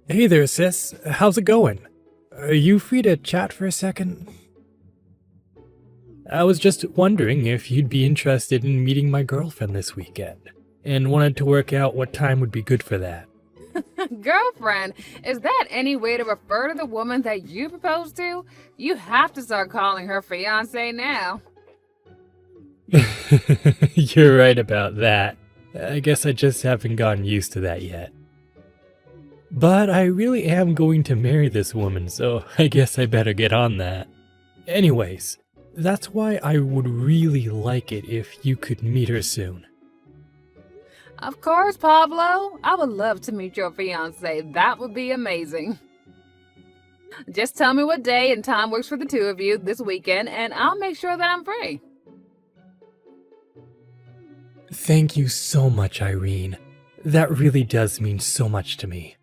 Hey there, sis. How's it going? Are you free to chat for a second? I was just wondering if you'd be interested in meeting my girlfriend this weekend, and wanted to work out what time would be good for that. Girlfriend, is that any way to refer to the woman that you proposed to? You have to start calling her fiance now. You're right about that. I guess I just haven't gotten used to that yet. But I really am going to marry this woman, so I guess I better get on that. Anyways, that's why I would really like it if you could meet her soon. Of course, Pablo. I would love to meet your fiance. That would be amazing. Just tell me what day and time works for the two of you this weekend, and I'll make sure that I'm free. Thank you so much, Irene. That really does mean so much to me.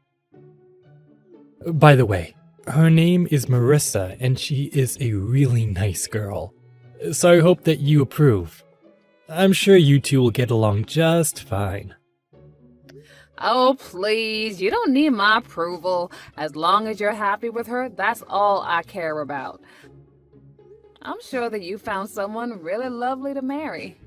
By the way, her name is Marissa, and she is a really nice girl. So I hope that you approve. I'm sure you two will get along just fine. Oh, please. You don't need my approval. As long as you're happy with her, that's all I care about. I'm sure that you found someone really lovely to marry.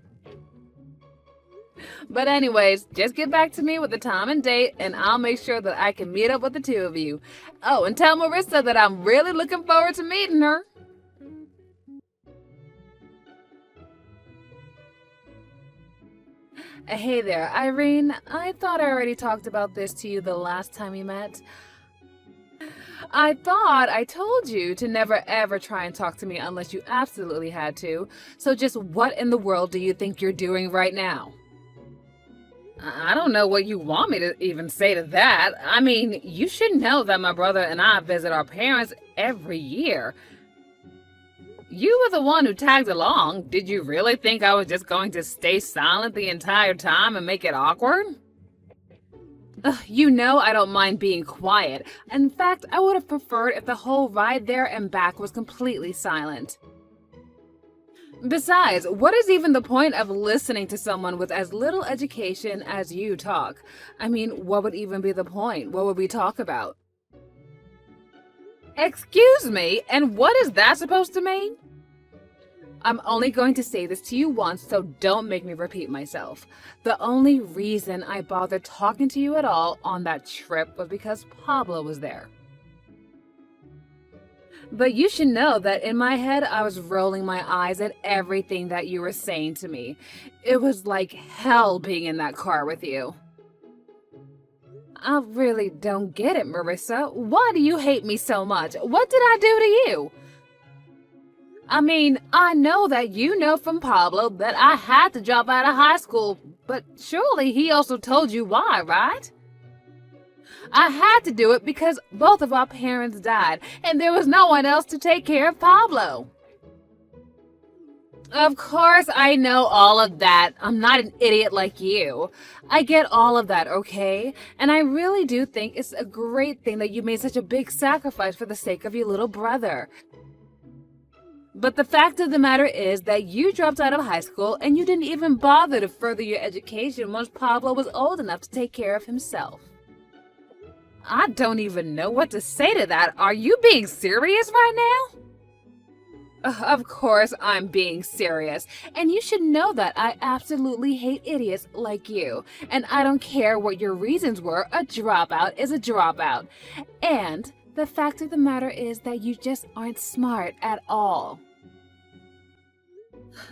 But anyways, just get back to me with the time and date, and I'll make sure that I can meet up with the two of you. Oh, and tell Marissa that I'm really looking forward to meeting her. Hey there, Irene. I thought I already talked about this to you the last time we met. I thought I told you to never ever try and talk to me unless you absolutely had to. So just what in the world do you think you're doing right now? I don't know what you want me to even say to that. I mean, you should know that my brother and I visit our parents every year. You were the one who tagged along. Did you really think I was just going to stay silent the entire time and make it awkward? You know I don't mind being quiet. In fact, I would have preferred if the whole ride there and back was completely silent. Besides, what is even the point of listening to someone with as little education as you talk? I mean, what would even be the point? What would we talk about? Excuse me, and what is that supposed to mean? I'm only going to say this to you once, so don't make me repeat myself. The only reason I bothered talking to you at all on that trip was because Pablo was there. But you should know that in my head, I was rolling my eyes at everything that you were saying to me. It was like hell being in that car with you. I really don't get it, Marissa. Why do you hate me so much? What did I do to you? I mean, I know that you know from Pablo that I had to drop out of high school, but surely he also told you why, right? I had to do it because both of our parents died, and there was no one else to take care of Pablo. Of course, I know all of that. I'm not an idiot like you. I get all of that, okay? And I really do think it's a great thing that you made such a big sacrifice for the sake of your little brother. But the fact of the matter is that you dropped out of high school and you didn't even bother to further your education once Pablo was old enough to take care of himself. I don't even know what to say to that. Are you being serious right now? Of course I'm being serious, and you should know that I absolutely hate idiots like you, and I don't care what your reasons were, a dropout is a dropout. And the fact of the matter is that you just aren't smart at all.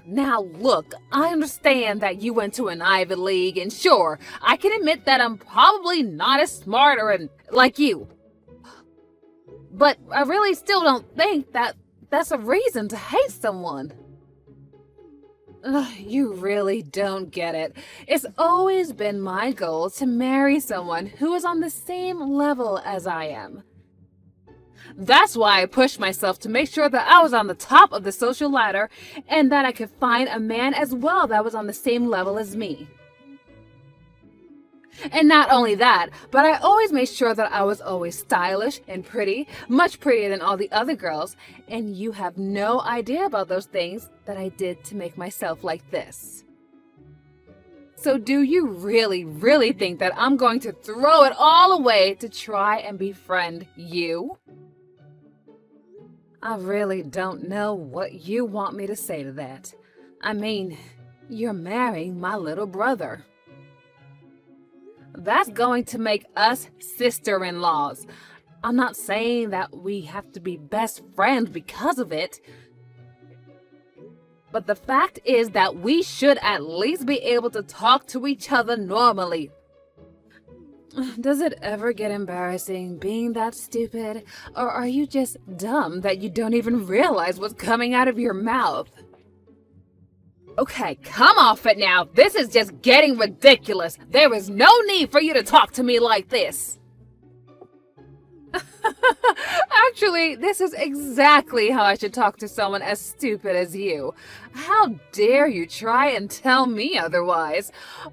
Now look, I understand that you went to an Ivy League, and sure, I can admit that I'm probably not as smart like you. But I really still don't think that that's a reason to hate someone. You really don't get it. It's always been my goal to marry someone who is on the same level as I am. That's why I pushed myself to make sure that I was on the top of the social ladder and that I could find a man as well that was on the same level as me. And not only that, but I always made sure that I was always stylish and pretty, much prettier than all the other girls, and you have no idea about those things that I did to make myself like this. So do you really think that I'm going to throw it all away to try and befriend you? I really don't know what you want me to say to that. I mean, you're marrying my little brother. That's going to make us sister-in-laws. I'm not saying that we have to be best friends because of it. But the fact is that we should at least be able to talk to each other normally. Does it ever get embarrassing being that stupid? Or are you just dumb that you don't even realize what's coming out of your mouth? Okay, come off it now. This is just getting ridiculous. There is no need for you to talk to me like this. Actually, this is exactly how I should talk to someone as stupid as you. How dare you try and tell me otherwise?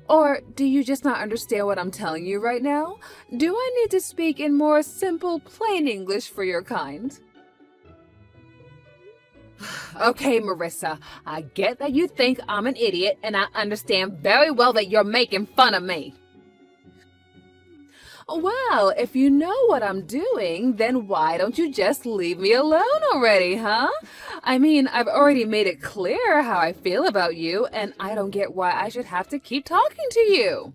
Or do you just not understand what I'm telling you right now? Do I need to speak in more simple, plain English for your kind? Okay, Marissa, I get that you think I'm an idiot, and I understand very well that you're making fun of me. Well, if you know what I'm doing, then why don't you just leave me alone already, huh? I mean, I've already made it clear how I feel about you, and I don't get why I should have to keep talking to you.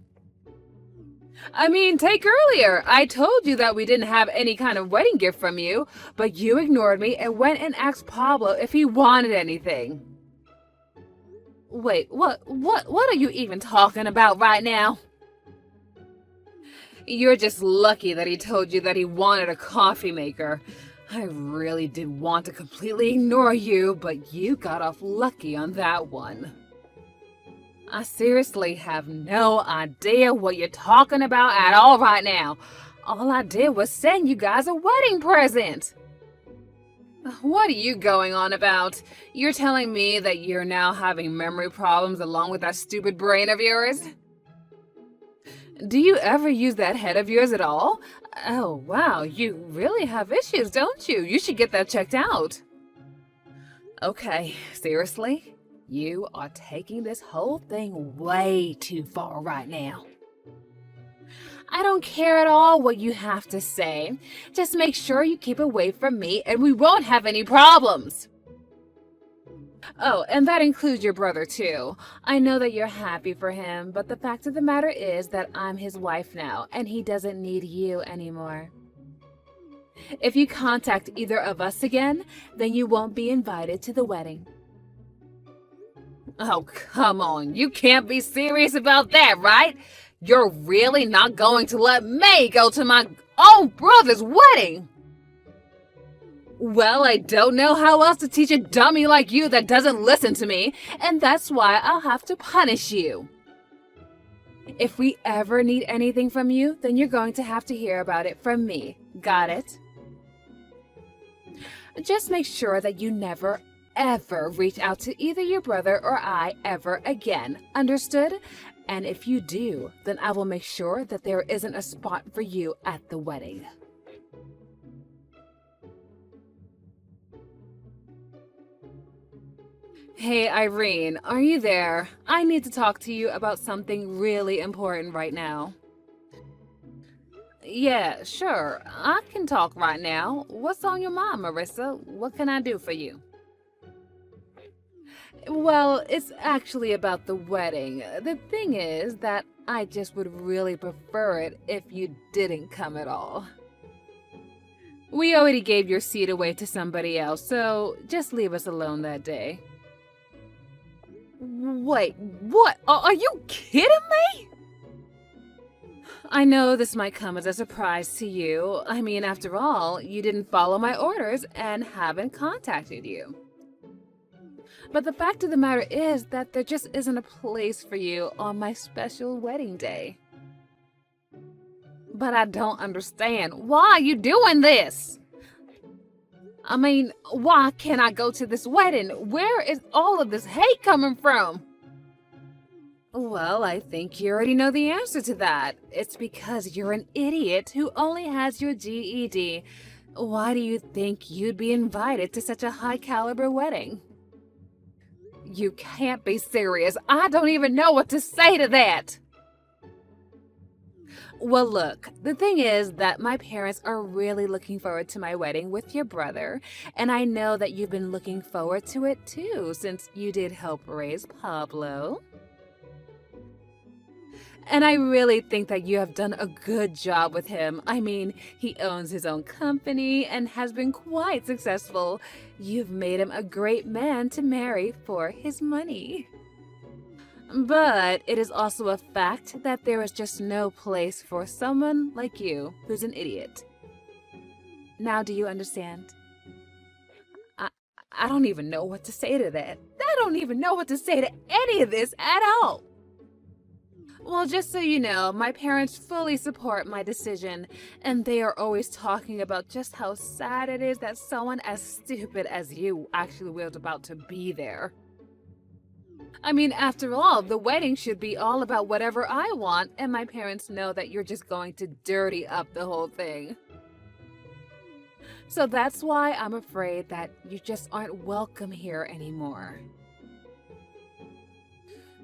I mean, take earlier. I told you that we didn't have any kind of wedding gift from you, but you ignored me and went and asked Pablo if he wanted anything. Wait, what are you even talking about right now? You're just lucky that he told you that he wanted a coffee maker. I really did want to completely ignore you, but you got off lucky on that one. I seriously have no idea what you're talking about at all right now. All I did was send you guys a wedding present. What are you going on about? You're telling me that you're now having memory problems along with that stupid brain of yours? Do you ever use that head of yours at all? Oh, wow, you really have issues, don't you? You should get that checked out. Okay, seriously? You are taking this whole thing way too far right now. I don't care at all what you have to say. Just make sure you keep away from me and we won't have any problems. Oh, and that includes your brother too. I know that you're happy for him, but the fact of the matter is that I'm his wife now and he doesn't need you anymore. If you contact either of us again, then you won't be invited to the wedding. Oh, come on. You can't be serious about that, right? You're really not going to let me go to my own brother's wedding? Well, I don't know how else to teach a dummy like you that doesn't listen to me, and that's why I'll have to punish you. If we ever need anything from you, then you're going to have to hear about it from me. Got it? Just make sure that you never, ever reach out to either your brother or I ever again. Understood? And if you do, then I will make sure that there isn't a spot for you at the wedding. Hey, Irene, are you there? I need to talk to you about something really important right now. Yeah, sure. I can talk right now. What's on your mind, Marissa? What can I do for you? Well, it's actually about the wedding. The thing is that I just would really prefer it if you didn't come at all. We already gave your seat away to somebody else, so just leave us alone that day. Wait, what? Are you kidding me? I know this might come as a surprise to you. I mean, after all, you didn't follow my orders and haven't contacted you. But the fact of the matter is that there just isn't a place for you on my special wedding day. But I don't understand. Why are you doing this? I mean, why can't I go to this wedding? Where is all of this hate coming from? Well, I think you already know the answer to that. It's because you're an idiot who only has your GED. Why do you think you'd be invited to such a high-caliber wedding? You can't be serious. I don't even know what to say to that. Well, look, the thing is that my parents are really looking forward to my wedding with your brother, and I know that you've been looking forward to it too, since you did help raise Pablo. And I really think that you have done a good job with him. I mean, he owns his own company and has been quite successful. You've made him a great man to marry for his money. But it is also a fact that there is just no place for someone like you who's an idiot. Now, do you understand? I don't even know what to say to that. I don't even know what to say to any of this at all. Well, just so you know, my parents fully support my decision, and they are always talking about just how sad it is that someone as stupid as you actually was about to be there. I mean, after all, the wedding should be all about whatever I want, and my parents know that you're just going to dirty up the whole thing. So that's why I'm afraid that you just aren't welcome here anymore.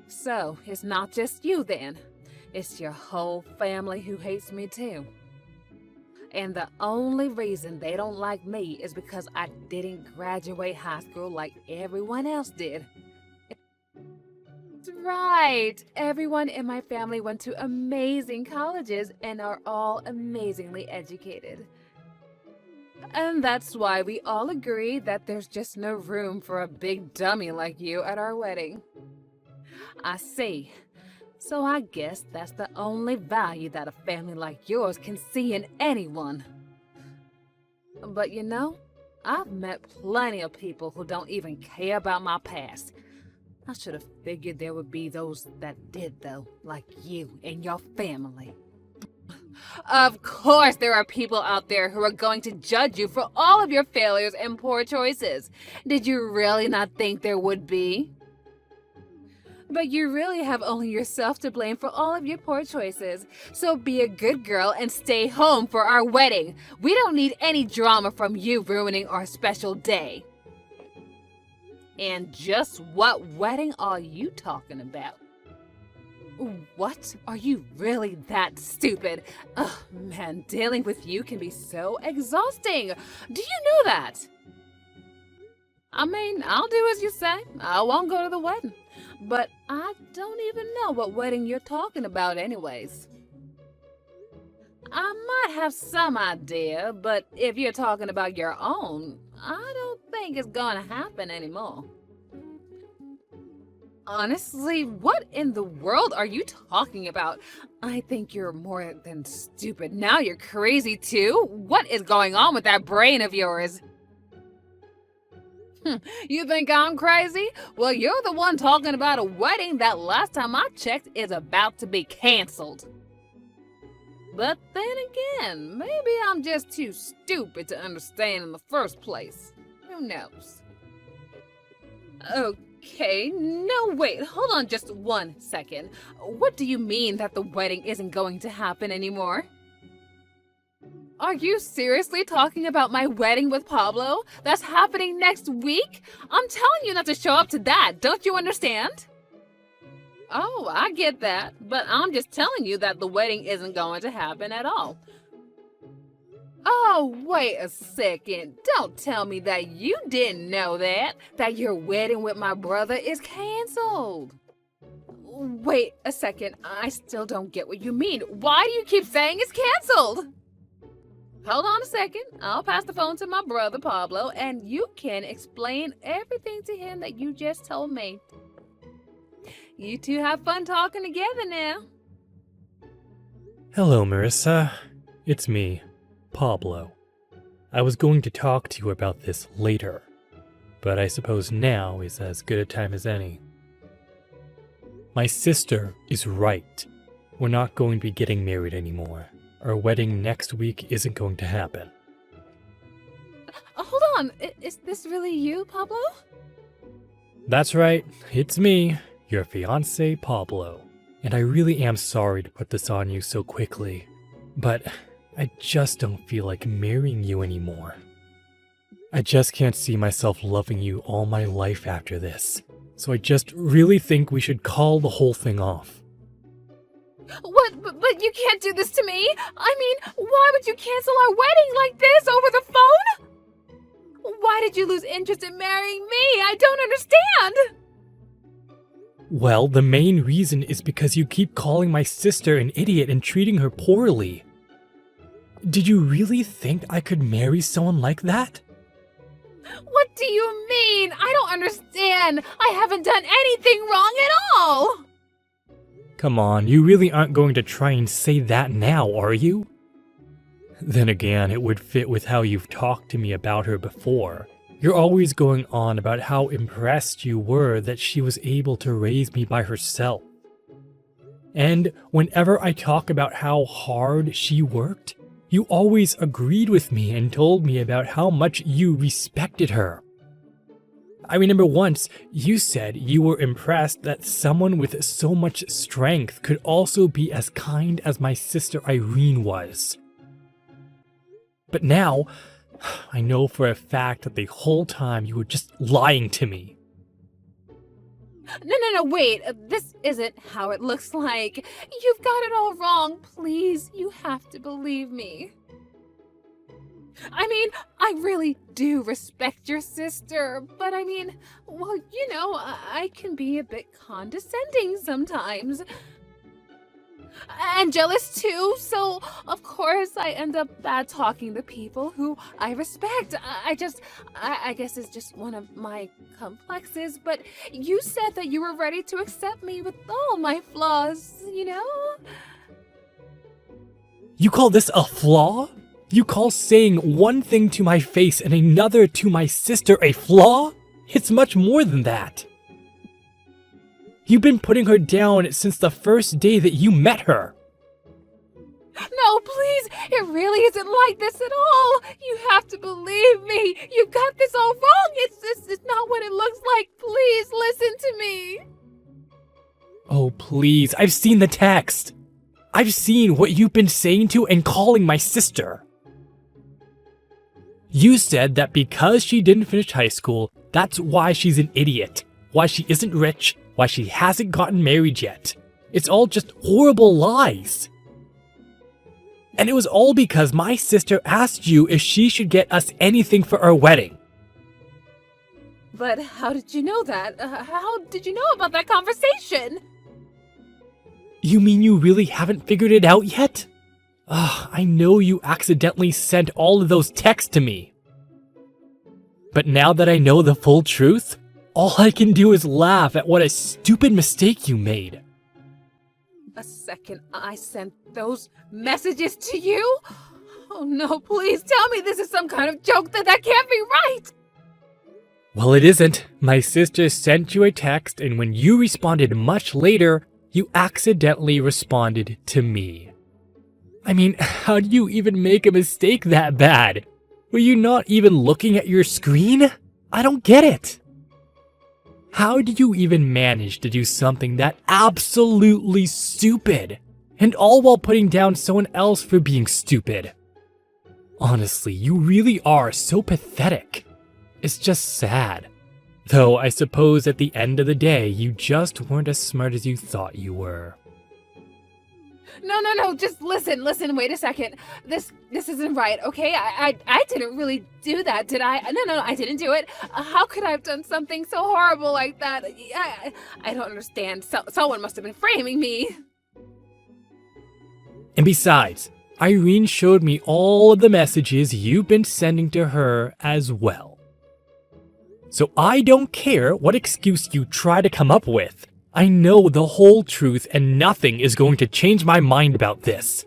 So, it's not just you then. It's your whole family who hates me too. And the only reason they don't like me is because I didn't graduate high school like everyone else did. That's right. Everyone in my family went to amazing colleges and are all amazingly educated. And that's why we all agree that there's just no room for a big dummy like you at our wedding. I see. So I guess that's the only value that a family like yours can see in anyone. But you know, I've met plenty of people who don't even care about my past. I should have figured there would be those that did though, like you and your family. Of course there are people out there who are going to judge you for all of your failures and poor choices. Did you really not think there would be? But you really have only yourself to blame for all of your poor choices. So be a good girl and stay home for our wedding. We don't need any drama from you ruining our special day. And just what wedding are you talking about? What? Are you really that stupid? Ugh, man, dealing with you can be so exhausting. Do you know that? I mean, I'll do as you say. I won't go to the wedding. But I don't even know what wedding you're talking about anyways. I might have some idea, but if you're talking about your own, I don't think it's gonna happen anymore. Honestly, what in the world are you talking about? I think you're more than stupid. Now you're crazy too? What is going on with that brain of yours? You think I'm crazy? Well, you're the one talking about a wedding that last time I checked is about to be canceled. But then again, maybe I'm just too stupid to understand in the first place. Who knows? Okay, no wait, hold on just 1 second. What do you mean that the wedding isn't going to happen anymore? Are you seriously talking about my wedding with Pablo? That's happening next week? I'm telling you not to show up to that, don't you understand? Oh, I get that, but I'm just telling you that the wedding isn't going to happen at all. Oh, wait a second. Don't tell me that you didn't know that your wedding with my brother is canceled. Wait a second, I still don't get what you mean. Why do you keep saying it's canceled? Hold on a second. I'll pass the phone to my brother, Pablo, and you can explain everything to him that you just told me. You two have fun talking together now. Hello, Marissa. It's me, Pablo. I was going to talk to you about this later, but I suppose now is as good a time as any. My sister is right. We're not going to be getting married anymore. Our wedding next week isn't going to happen. Hold on, is this really you, Pablo? That's right, it's me, your fiancé Pablo. And I really am sorry to put this on you so quickly, but I just don't feel like marrying you anymore. I just can't see myself loving you all my life after this. So I just really think we should call the whole thing off. What? But you can't do this to me. I mean, why would you cancel our wedding like this over the phone? Why did you lose interest in marrying me? I don't understand. Well, the main reason is because you keep calling my sister an idiot and treating her poorly. Did you really think I could marry someone like that? What do you mean? I don't understand. I haven't done anything wrong at all. Come on, you really aren't going to try and say that now, are you? Then again, it would fit with how you've talked to me about her before. You're always going on about how impressed you were that she was able to raise me by herself. And whenever I talk about how hard she worked, you always agreed with me and told me about how much you respected her. I remember once you said you were impressed that someone with so much strength could also be as kind as my sister Irene was. But now, I know for a fact that the whole time you were just lying to me. No, wait. This isn't how it looks like. You've got it all wrong. Please, you have to believe me. I mean, I really do respect your sister, but I mean, well, you know, I can be a bit condescending sometimes. And jealous too, so of course I end up bad-talking the people who I respect. I guess it's just one of my complexes, but you said that you were ready to accept me with all my flaws, you know? You call this a flaw? You call saying one thing to my face and another to my sister a flaw? It's much more than that. You've been putting her down since the first day that you met her. No, please, it really isn't like this at all. You have to believe me. You got this all wrong. It's not what it looks like. Please listen to me. Oh, please, I've seen the text. I've seen what you've been saying to and calling my sister. You said that because she didn't finish high school, that's why she's an idiot, why she isn't rich, why she hasn't gotten married yet. It's all just horrible lies. And it was all because my sister asked you if she should get us anything for our wedding. But how did you know that? How did you know about that conversation? You mean you really haven't figured it out yet? I know you accidentally sent all of those texts to me. But now that I know the full truth, all I can do is laugh at what a stupid mistake you made. A second I sent those messages to you? Oh no, please tell me this is some kind of joke. That can't be right! Well, it isn't. My sister sent you a text, and when you responded much later, you accidentally responded to me. I mean, how do you even make a mistake that bad? Were you not even looking at your screen? I don't get it. How did you even manage to do something that absolutely stupid? And all while putting down someone else for being stupid? Honestly, you really are so pathetic. It's just sad. Though I suppose at the end of the day, you just weren't as smart as you thought you were. No, just listen, wait a second. This isn't right, okay? I didn't really do that, did I? No, I didn't do it. How could I have done something so horrible like that? I don't understand. Someone must have been framing me. And besides, Irene showed me all of the messages you've been sending to her as well. So I don't care what excuse you try to come up with. I know the whole truth and nothing is going to change my mind about this.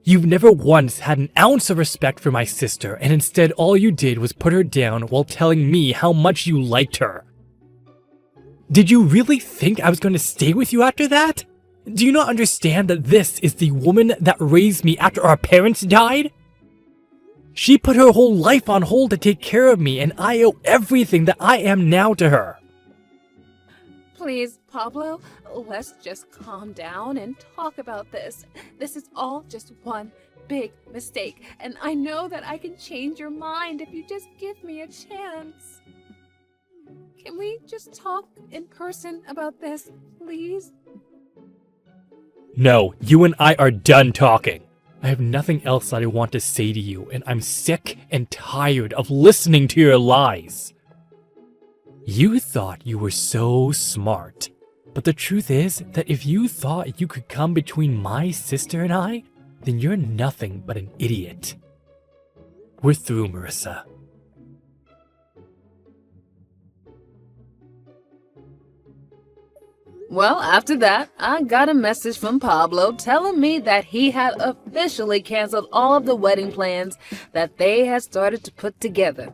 You've never once had an ounce of respect for my sister, and instead all you did was put her down while telling me how much you liked her. Did you really think I was going to stay with you after that? Do you not understand that this is the woman that raised me after our parents died? She put her whole life on hold to take care of me, and I owe everything that I am now to her. Please, Pablo, let's just calm down and talk about this. This is all just one big mistake, and I know that I can change your mind if you just give me a chance. Can we just talk in person about this, please? No, you and I are done talking. I have nothing else that I want to say to you, and I'm sick and tired of listening to your lies. You thought you were so smart, but the truth is that if you thought you could come between my sister and I, then you're nothing but an idiot. We're through, Marissa. Well, after that, I got a message from Pablo telling me that he had officially canceled all of the wedding plans that they had started to put together.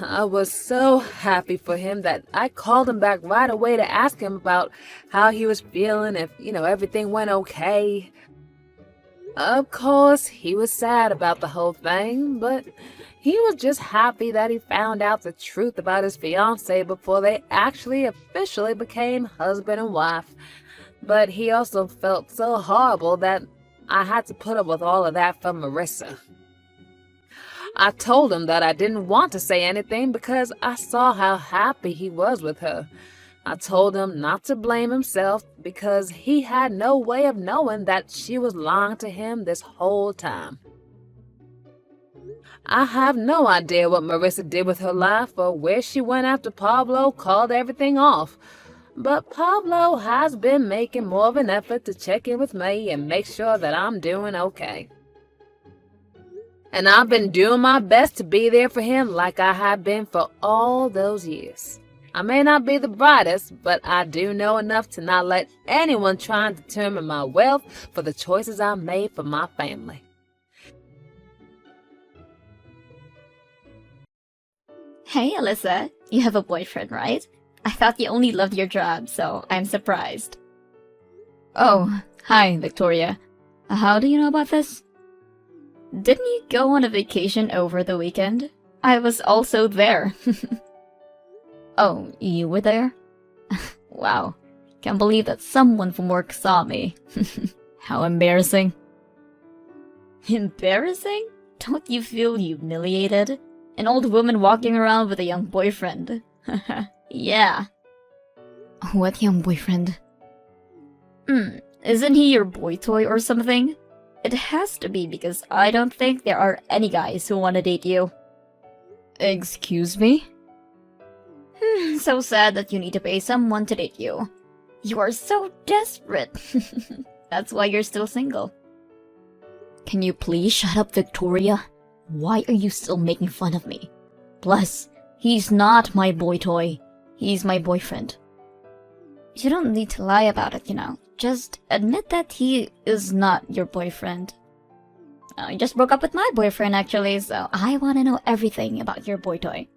I was so happy for him that I called him back right away to ask him about how he was feeling, if, everything went okay. Of course, he was sad about the whole thing, but he was just happy that he found out the truth about his fiancée before they actually officially became husband and wife. But he also felt so horrible that I had to put up with all of that for Marissa. I told him that I didn't want to say anything because I saw how happy he was with her. I told him not to blame himself because he had no way of knowing that she was lying to him this whole time. I have no idea what Marissa did with her life or where she went after Pablo called everything off. But Pablo has been making more of an effort to check in with me and make sure that I'm doing okay. And I've been doing my best to be there for him like I have been for all those years. I may not be the brightest, but I do know enough to not let anyone try and determine my wealth for the choices I made for my family. Hey, Alyssa, you have a boyfriend, right? I thought you only loved your job, so I'm surprised. Oh, hi, Victoria. How do you know about this? Didn't you go on a vacation over the weekend? I was also there. Oh, you were there? Wow, can't believe that someone from work saw me. How embarrassing. Embarrassing? Don't you feel humiliated? An old woman walking around with a young boyfriend. Yeah. What young boyfriend? Isn't he your boy toy or something? It has to be because I don't think there are any guys who want to date you. Excuse me? So sad that you need to pay someone to date you. You are so desperate. That's why you're still single. Can you please shut up, Victoria? Why are you still making fun of me? Plus, he's not my boy toy. He's my boyfriend. You don't need to lie about it, Just admit that he is not your boyfriend. I just broke up with my boyfriend, actually, so I want to know everything about your boy toy.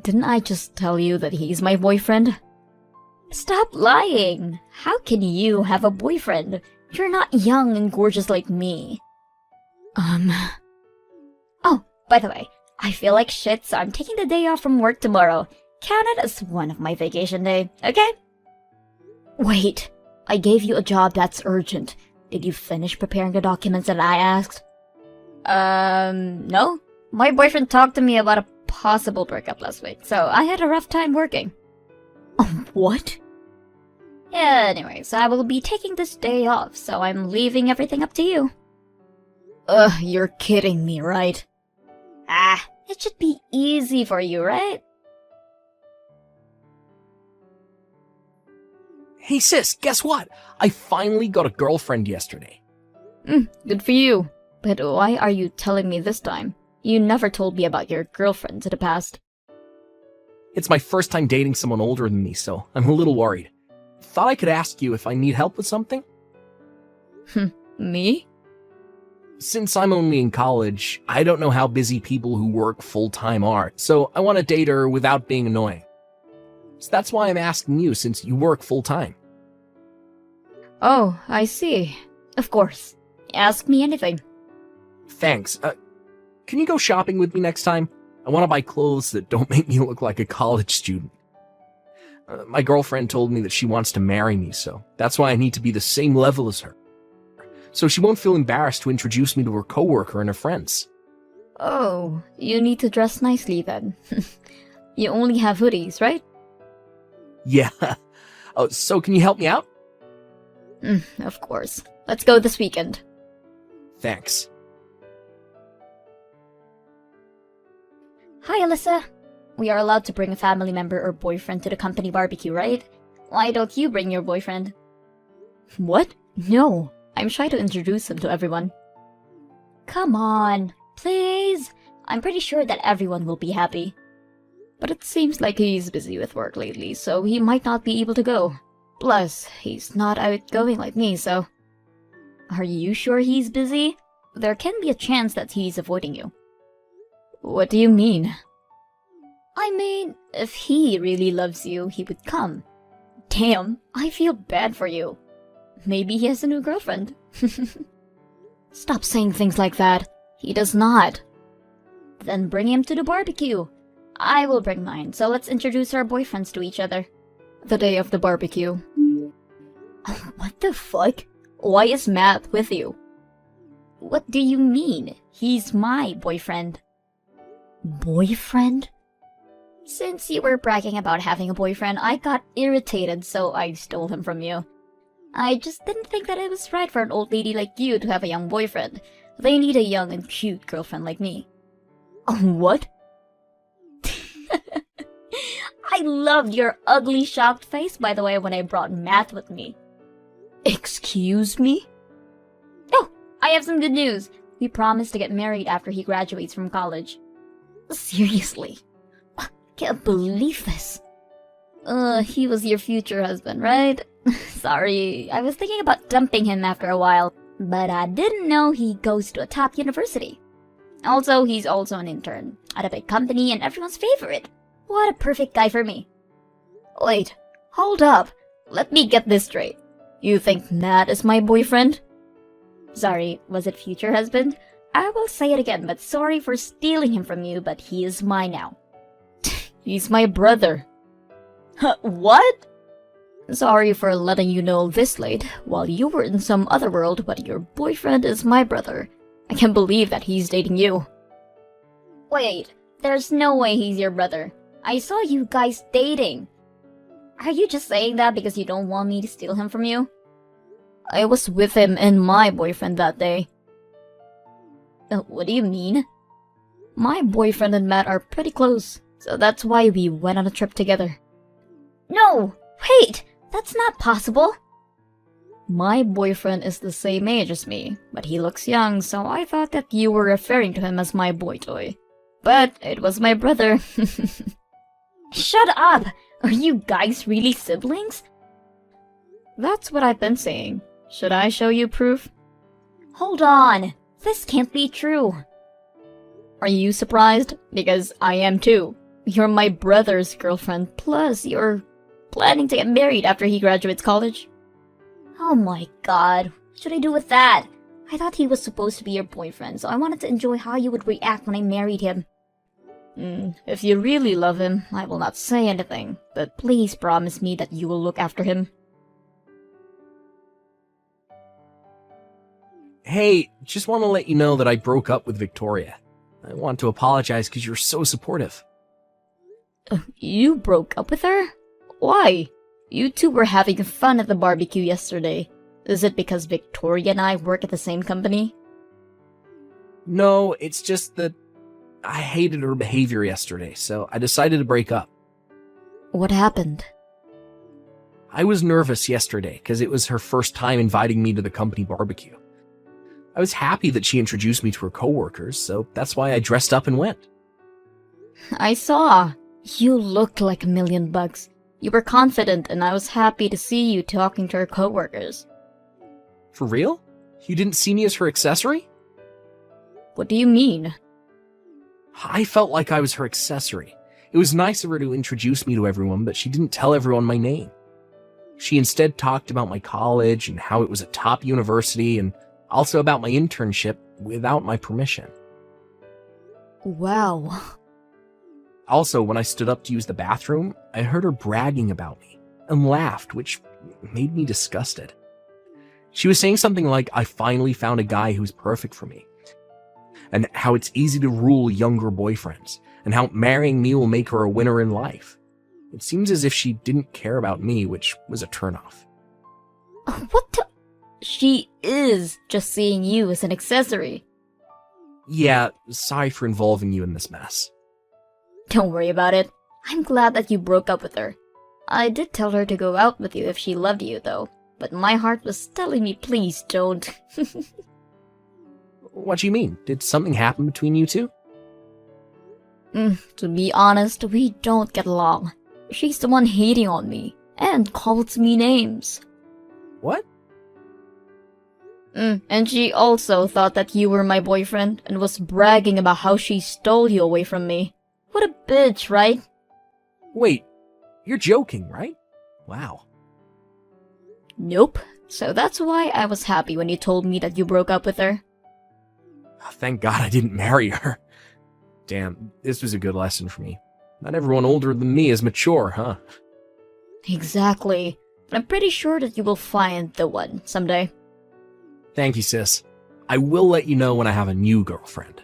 Didn't I just tell you that he's my boyfriend? Stop lying! How can you have a boyfriend? You're not young and gorgeous like me. Oh, by the way, I feel like shit, so I'm taking the day off from work tomorrow. Count it as one of my vacation day, okay? Wait, I gave you a job that's urgent. Did you finish preparing the documents that I asked? No. My boyfriend talked to me about a possible breakup last week, so I had a rough time working. What? Yeah, anyways, I will be taking this day off, so I'm leaving everything up to you. You're kidding me, right? It should be easy for you, right? Hey sis, guess what? I finally got a girlfriend yesterday. Good for you. But why are you telling me this time? You never told me about your girlfriends in the past. It's my first time dating someone older than me, so I'm a little worried. Thought I could ask you if I need help with something? Me? Since I'm only in college, I don't know how busy people who work full-time are, so I want to date her without being annoying. So that's why I'm asking you, since you work full-time. Oh, I see. Of course. Ask me anything. Thanks. Can you go shopping with me next time? I want to buy clothes that don't make me look like a college student. My girlfriend told me that she wants to marry me, so that's why I need to be the same level as her. So she won't feel embarrassed to introduce me to her coworker and her friends. Oh, you need to dress nicely then. You only have hoodies, right? Yeah. Oh, so can you help me out? Of course. Let's go this weekend. Thanks. Hi, Alyssa. We are allowed to bring a family member or boyfriend to the company barbecue, right? Why don't you bring your boyfriend? What? No. I'm shy to introduce him to everyone. Come on, please. I'm pretty sure that everyone will be happy. But it seems like he's busy with work lately, so he might not be able to go. Plus, he's not outgoing like me, so... Are you sure he's busy? There can be a chance that he's avoiding you. What do you mean? I mean, if he really loves you, he would come. Damn, I feel bad for you. Maybe he has a new girlfriend. Stop saying things like that. He does not. Then bring him to the barbecue. I will bring mine, so let's introduce our boyfriends to each other. The day of the barbecue. What the fuck? Why is Matt with you? What do you mean? He's my boyfriend. Boyfriend? Since you were bragging about having a boyfriend, I got irritated, so I stole him from you. I just didn't think that it was right for an old lady like you to have a young boyfriend. They need a young and cute girlfriend like me. What? I loved your ugly, shocked face, by the way, when I brought Matt with me. Excuse me? Oh, I have some good news. We promised to get married after he graduates from college. Seriously? I can't believe this. He was your future husband, right? Sorry, I was thinking about dumping him after a while, but I didn't know he goes to a top university. Also, he's also an intern at a big company and everyone's favorite. What a perfect guy for me. Wait, hold up. Let me get this straight. You think Matt is my boyfriend? Sorry, was it future husband? I will say it again, but sorry for stealing him from you, but he is mine now. He's my brother. What? Sorry for letting you know this late, while you were in some other world, but your boyfriend is my brother. I can't believe that he's dating you. Wait, there's no way he's your brother. I saw you guys dating. Are you just saying that because you don't want me to steal him from you? I was with him and my boyfriend that day. What do you mean? My boyfriend and Matt are pretty close, so that's why we went on a trip together. No! Wait! That's not possible! My boyfriend is the same age as me, but he looks young, so I thought that you were referring to him as my boy toy. But it was my brother. Shut up! Are you guys really siblings? That's what I've been saying. Should I show you proof? Hold on! This can't be true. Are you surprised? Because I am too. You're my brother's girlfriend, plus you're planning to get married after he graduates college. Oh my god, what should I do with that? I thought he was supposed to be your boyfriend, so I wanted to enjoy how you would react when I married him. If you really love him, I will not say anything, but please promise me that you will look after him. Hey, just want to let you know that I broke up with Victoria. I want to apologize because you're so supportive. You broke up with her? Why? You two were having fun at the barbecue yesterday. Is it because Victoria and I work at the same company? No, it's just that I hated her behavior yesterday, so I decided to break up. What happened? I was nervous yesterday because it was her first time inviting me to the company barbecue. I was happy that she introduced me to her coworkers, so that's why I dressed up and went. I saw. You looked like $1,000,000. You were confident, and I was happy to see you talking to her coworkers. For real? You didn't see me as her accessory? What do you mean? I felt like I was her accessory. It was nice of her to introduce me to everyone, but she didn't tell everyone my name. She instead talked about my college and how it was a top university, and also about my internship without my permission. Wow. Also, when I stood up to use the bathroom, I heard her bragging about me and laughed, which made me disgusted. She was saying something like, I finally found a guy who's perfect for me. and how it's easy to rule younger boyfriends, and how marrying me will make her a winner in life. It seems as if she didn't care about me, which was a turnoff. What the? She is just seeing you as an accessory. Yeah, sorry for involving you in this mess. Don't worry about it. I'm glad that you broke up with her. I did tell her to go out with you if she loved you, though. But my heart was telling me, please don't. What do you mean? Did something happen between you two? To be honest, we don't get along. She's the one hating on me, and calls me names. What? And she also thought that you were my boyfriend, and was bragging about how she stole you away from me. What a bitch, right? Wait, you're joking, right? Wow. Nope. So that's why I was happy when you told me that you broke up with her. Thank God I didn't marry her. Damn, this was a good lesson for me. Not everyone older than me is mature, huh? Exactly. But I'm pretty sure that you will find the one someday. Thank you, sis. I will let you know when I have a new girlfriend.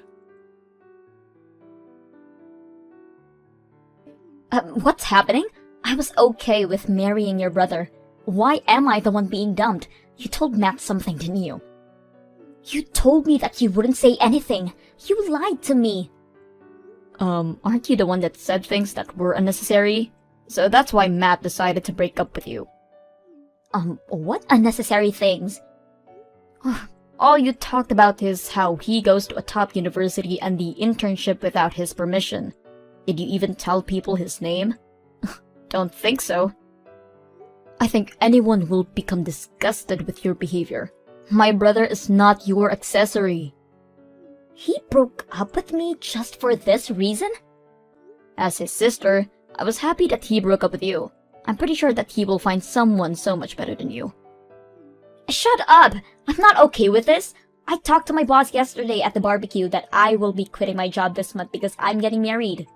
What's happening? I was okay with marrying your brother. Why am I the one being dumped? You told Matt something, didn't you? You told me that you wouldn't say anything. You lied to me. Aren't you the one that said things that were unnecessary? So that's why Matt decided to break up with you. What unnecessary things? All you talked about is how he goes to a top university and the internship without his permission. Did you even tell people his name? Don't think so. I think anyone will become disgusted with your behavior. My brother is not your accessory. He broke up with me just for this reason? As his sister, I was happy that he broke up with you. I'm pretty sure that he will find someone so much better than you. Shut up! I'm not okay with this. I talked to my boss yesterday at the barbecue that I will be quitting my job this month because I'm getting married.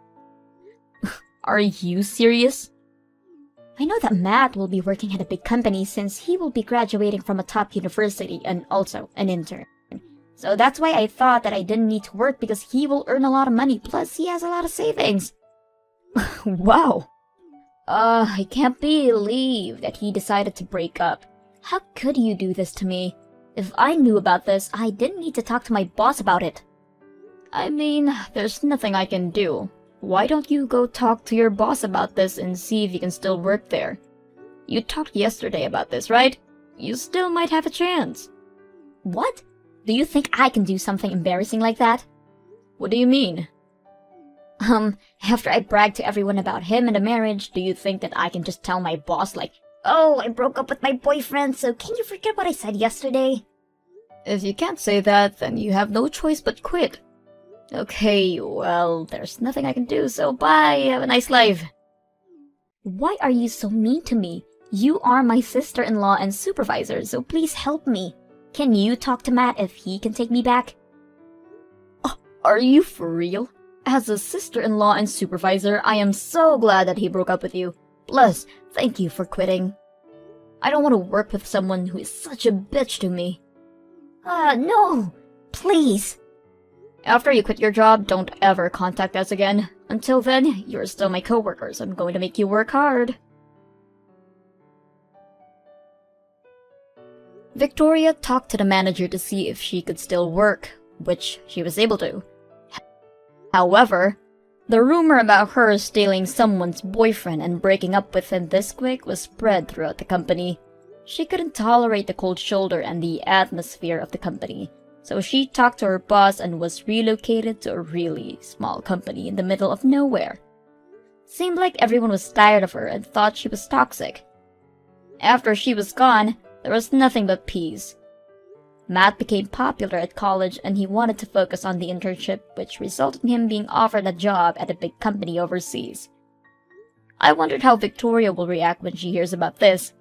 Are you serious? I know that Matt will be working at a big company since he will be graduating from a top university and also an intern. So that's why I thought that I didn't need to work because he will earn a lot of money, plus he has a lot of savings. Wow. I can't believe that he decided to break up. How could you do this to me? If I knew about this, I didn't need to talk to my boss about it. I mean, there's nothing I can do. Why don't you go talk to your boss about this and see if you can still work there? You talked yesterday about this, right? You still might have a chance. What? Do you think I can do something embarrassing like that? What do you mean? After I bragged to everyone about him and the marriage, do you think that I can just tell my boss like, oh, I broke up with my boyfriend, so can you forget what I said yesterday? If you can't say that, then you have no choice but quit. Okay, well, there's nothing I can do, so bye, have a nice life. Why are you so mean to me? You are my sister-in-law and supervisor, so please help me. Can you talk to Matt if he can take me back? Are you for real? As a sister-in-law and supervisor, I am so glad that he broke up with you. Plus, thank you for quitting. I don't want to work with someone who is such a bitch to me. No! Please! After you quit your job, don't ever contact us again. Until then, you're still my coworkers. I'm going to make you work hard. Victoria talked to the manager to see if she could still work, which she was able to. However, the rumor about her stealing someone's boyfriend and breaking up with him this quick was spread throughout the company. She couldn't tolerate the cold shoulder and the atmosphere of the company, so she talked to her boss and was relocated to a really small company in the middle of nowhere. Seemed like everyone was tired of her and thought she was toxic. After she was gone, there was nothing but peace. Matt became popular at college and he wanted to focus on the internship, which resulted in him being offered a job at a big company overseas. I wondered how Victoria will react when she hears about this.